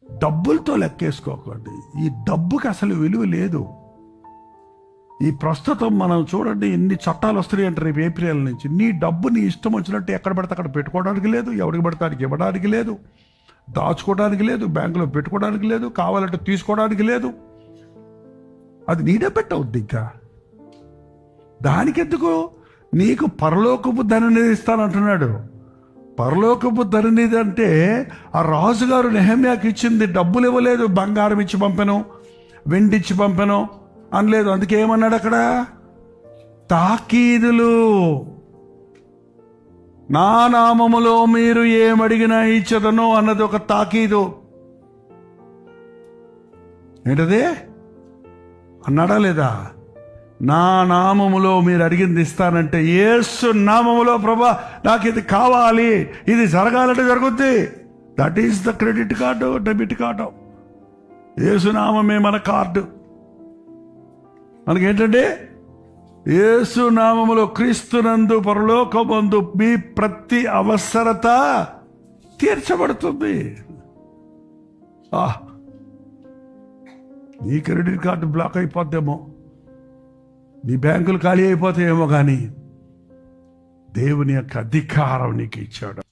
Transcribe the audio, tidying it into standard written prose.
డబ్బులతో లెక్కేసుకోకండి. ఈ డబ్బుకి అసలు విలువ లేదు. ఈ ప్రస్తుతం మనం చూడండి, ఎన్ని చట్టాలు వస్తున్నాయి అంటే రేపు ఏప్రిల్ నుంచి నీ డబ్బు నీ ఇష్టం వచ్చినట్టు ఎక్కడ పడితే అక్కడ పెట్టుకోవడానికి లేదు, ఎవరికి పడితే అక్కడికి ఇవ్వడానికి లేదు, దాచుకోవడానికి లేదు, బ్యాంకులో పెట్టుకోవడానికి లేదు, కావాలంటే తీసుకోవడానికి లేదు. అది నీ డబ్బెట్ట అవుద్ది. ఇంకా దానికెందుకు? నీకు పరలోకపు ధననిధి ఇస్తానంటున్నాడు. పరలోకపు ధననిధి అంటే ఆ రాజుగారు నెహమ్యాకి ఇచ్చింది డబ్బులు ఇవ్వలేదు, బంగారం ఇచ్చి పంపెను, వెండి ఇచ్చి పంపెను అనలేదు. అందుకే ఏమన్నాడు అక్కడ? తాకీదులు. నా నామములో మీరు ఏమడిగినా ఇచ్చదను అన్నది ఒక తాకీదు. ఏంటది అన్నాడా లేదా? నా నామములో మీరు అడిగింది ఇస్తానంటే, యేసు నామములో ప్రభా నాకు ఇది కావాలి, ఇది జరగాలంటే జరుగుద్ది. That is the credit card, debit card. యేసు నామమే మన కార్డు. మనకేంటంటే యేసు నామములో క్రీస్తునందు పరలోకమందు మీ ప్రతి అవసరత తీర్చబడుతుంది. నీ క్రెడిట్ కార్డు బ్లాక్ అయిపోద్దేమో, నీ బ్యాంకులు ఖాళీ అయిపోతాయేమో, కానీ దేవుని యొక్క అధికారం నీకు ఇచ్చాడు.